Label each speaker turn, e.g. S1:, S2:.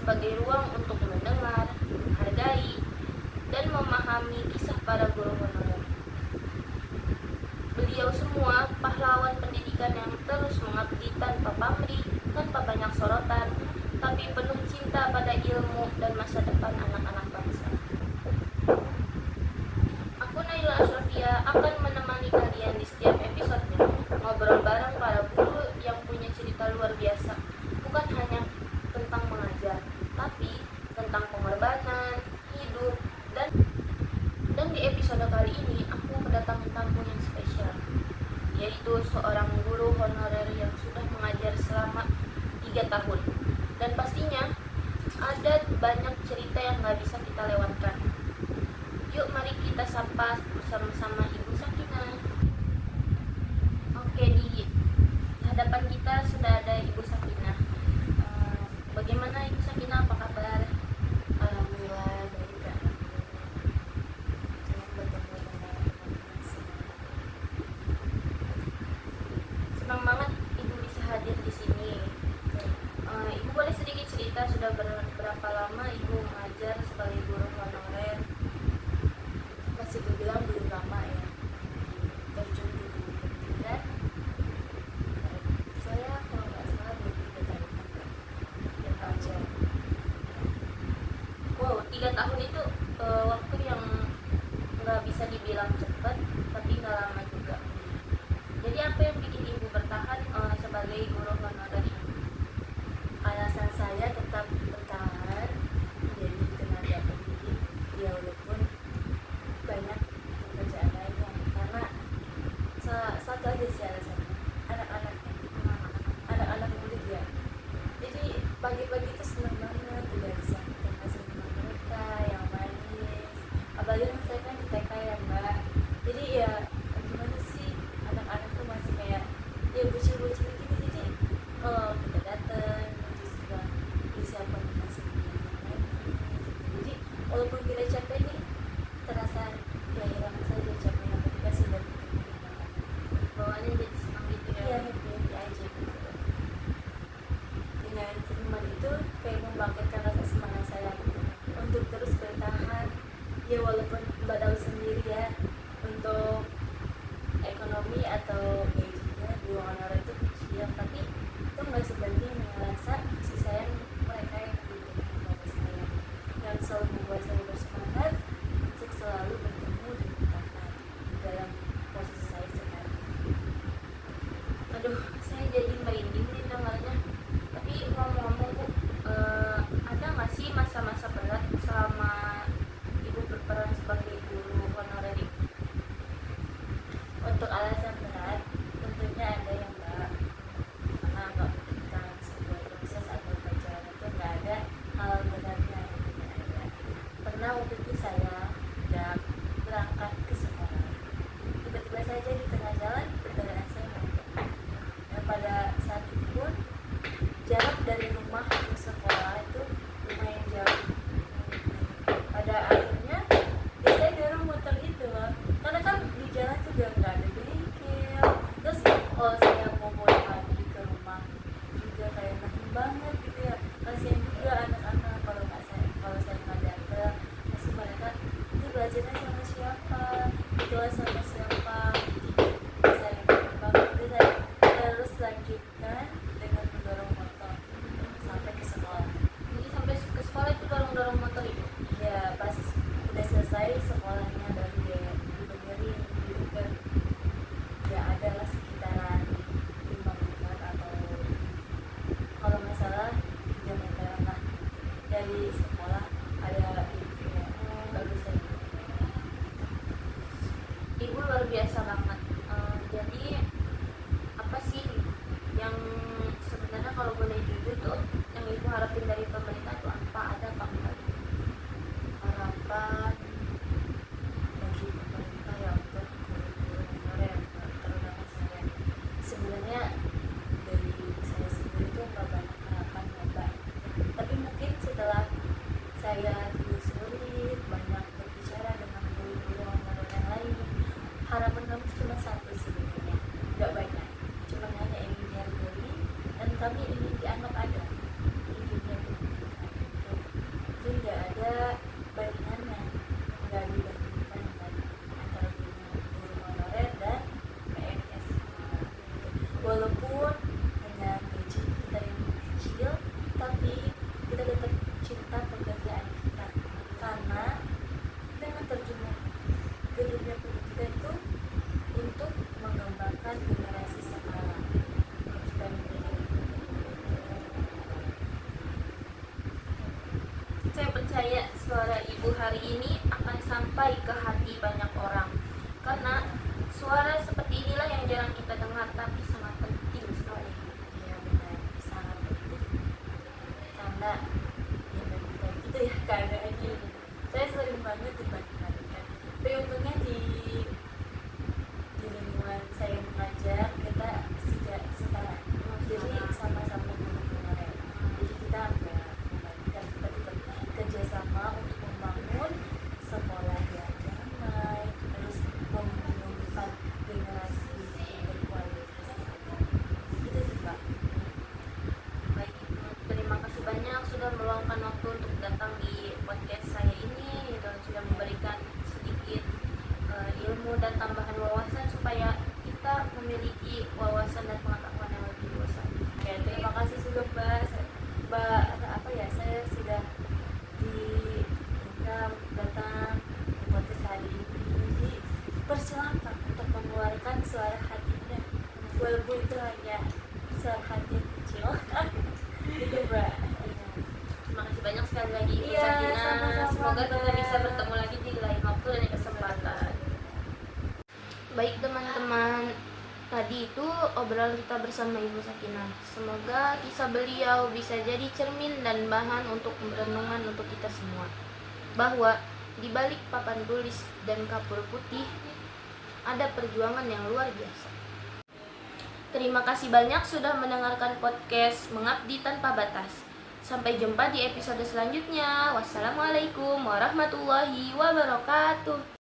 S1: sebagai ruang untuk mendengar, menghargai, dan memahami kisah para guru honorer. Beliau semua pahlawan pendidikan yang terus mengabdi tanpa pamrih, tanpa banyak sorotan, tapi penuh cinta pada ilmu dan masa depan anak-anak bangsa. Aku Naila Ashrafia akan menemani kalian di setiap episodenya, ngobrol bareng para guru yang punya cerita luar biasa, bukan hanya tentang mengajar, tapi tentang pengorbanan, hidup, dan di episode kali ini aku kedatangan tamu yang spesial, yaitu seorang guru honorer yang sudah mengajar selama 3 tahun. Dan pastinya ada banyak cerita yang gak bisa kita lewatkan. Yuk mari kita sapa bersama-sama Ibu Sakinah. Oke, di hadapan kita sudah ada Ibu Sakinah. Bagaimana Ibu Sakinah, apa kabar?
S2: Alhamdulillah baik Kak. Senang bertemu dengan teman-teman semua.
S1: Senang banget Ibu bisa hadir di sini. Ibu boleh sedikit cerita sudah berapa lama Ibu mengajar sebagai guru honorer?
S2: Masih dibilang belum lama ya. Terjun di dunia pendidikan. Saya kalau nggak salah 23 tahun Kak. Yang ajar.
S1: Wow, 3 tahun itu waktu yang nggak bisa dibilang cepat, tapi nggak lama juga. Jadi apa yang bikin Ibu bertahan sebagai guru honorer ini?
S2: Alasan saya tetap bertahan menjadi tenaga pendidik ya walaupun banyak pekerjaan lainnya, karena satu aja sih alasannya, anak-anak murid ya. Jadi pagi-pagi itu senang banget udah bisa ketemu sama mereka yang manis, apalagi kan saya kan di TK ya Mbak, jadi ya gimana sih, anak-anak tuh masih kayak ya bocil-bocil gitu, jadi kita datang terus juga disiapkan masakan yang lain, jadi walaupun kita capek nih terasa ya hilang saja capeknya ketika sudah bertemu dengan anak.
S1: Bawaannya jadi senang gitu ya?
S2: Iya, happy aja gitu. Dengan senyuman itu kayak membangkitkan rasa semangat saya gitu, untuk terus bertahan ya walaupun Mbak tahu sendiri ya, untuk ekonomi atau gajinya di honorer itu kecil, tapi itu nggak sebanding dengan rasa kasih sayang mereka yang diberikan kepada saya, yang selalu membuat saya bersemangat untuk selalu bertemu dan bertahan dalam posisi saya sekarang.
S1: Aduh, saya jadi merinding nih dengarnya. Tapi ngomong-ngomong Bu, ada nggak sih masa-masa berat selama Ibu berperan sebagai guru honorer ini?
S2: Untuk alasan berat tentunya ada yang Mbak, karena nggak mungkin sebuah proses atau pelajaran itu nggak ada hal beratnya, tidak ada. Pernah waktu itu saya hendak berangkat ke sekolah, tiba-tiba saja di tengah jalan kendaraan saya mogok, dan pada saat itu pun jarak dari rumah ke sekolah itu lumayan jauh. Pada akhirnya ya saya dorong motor itu loh, karena kan di jalan juga nggak ada bengkel, terus kalau saya mau pulang lagi ke rumah juga kayak nanggung banget gitu ya, kasihan juga anak-anak kalau saya nggak datang, pasti mereka itu belajarnya sama siapa, itulah sama siapa, jadi saya banget itu saya terus lanjutkan dengan mendorong motor sampai ke sekolah.
S1: Jadi sampai ke sekolah itu dorong-dorong motor Ibu?
S2: Ya pas udah selesai sekolahnya baru dia dibenerin gitu kan, ya adalah sekitaran 5 meter atau kalau nggak salah 3 meter lah dari sekolah, ada itu kayak bagus aja.
S1: Ibu luar biasa banget. Jadi apa sih yang sebenarnya kalau boleh jujur tuh yang Ibu harapin dari pemerintah tuh apa? Ada apa enggak?
S2: Harapan bagi pemerintah ya untuk guru-guru honorer, terutama saya, sebenarnya dari saya sendiri tuh nggak banyak harapan ya Mbak, tapi mungkin setelah saya telusuri banyak berbicara dengan guru-guru honorer yang lain, harapan kami cuma satu sebenarnya, nggak banyak, cuma hanya ingin dihargai dan kami ingin dianggap ada di dunia pendidikan.
S1: Saya percaya suara ibu hari ini akan sampai ke hati banyak orang. Karena suara seperti inilah yang jarang kita dengar tapi sangat penting sekali.
S2: Iya benar, sangat penting. Karena ya memang gitu ya keadaannya. Saya sering banget dibantukan. Tapi untungnya di lingkungan saya mengajar kita sejak sekarang jadi sama-sama guru kemarin. Jadi kita agak membagikan kita tetap kerjasama untuk membangun sekolah yang damai, terus menumbuhkan generasi yang berkualitas. Itu sih Pak.
S1: Baik, terima kasih banyak sudah meluangkan waktu untuk datang di podcast saya ini dan sudah memberikan sedikit ilmu dan tambahan wawasan supaya kita memiliki wawasan dan pengetahuan yang lebih luas lagi.
S2: Oke, terima kasih juga Mbak apa ya, saya sudah diundang untuk datang di podcast hari ini. Jadi persilakan untuk mengeluarkan suara hatinya, walaupun itu hanya suara hati kecil. Gitu Mbak.
S1: Terima kasih banyak sekali lagi Ibu
S2: Iya,
S1: Sakina.
S2: sama-sama,
S1: Semoga kita
S2: Mbak.
S1: bisa bertemu lagi di lain waktu dan kesempatan. Baik teman-teman, tadi itu obrolan kita bersama Ibu Sakina. Semoga kisah beliau bisa jadi cermin dan bahan untuk renungan untuk kita semua. Bahwa di balik papan tulis dan kapur putih ada perjuangan yang luar biasa. Terima kasih banyak sudah mendengarkan podcast Mengabdi Tanpa Batas. Sampai jumpa di episode selanjutnya. Wassalamualaikum warahmatullahi wabarakatuh.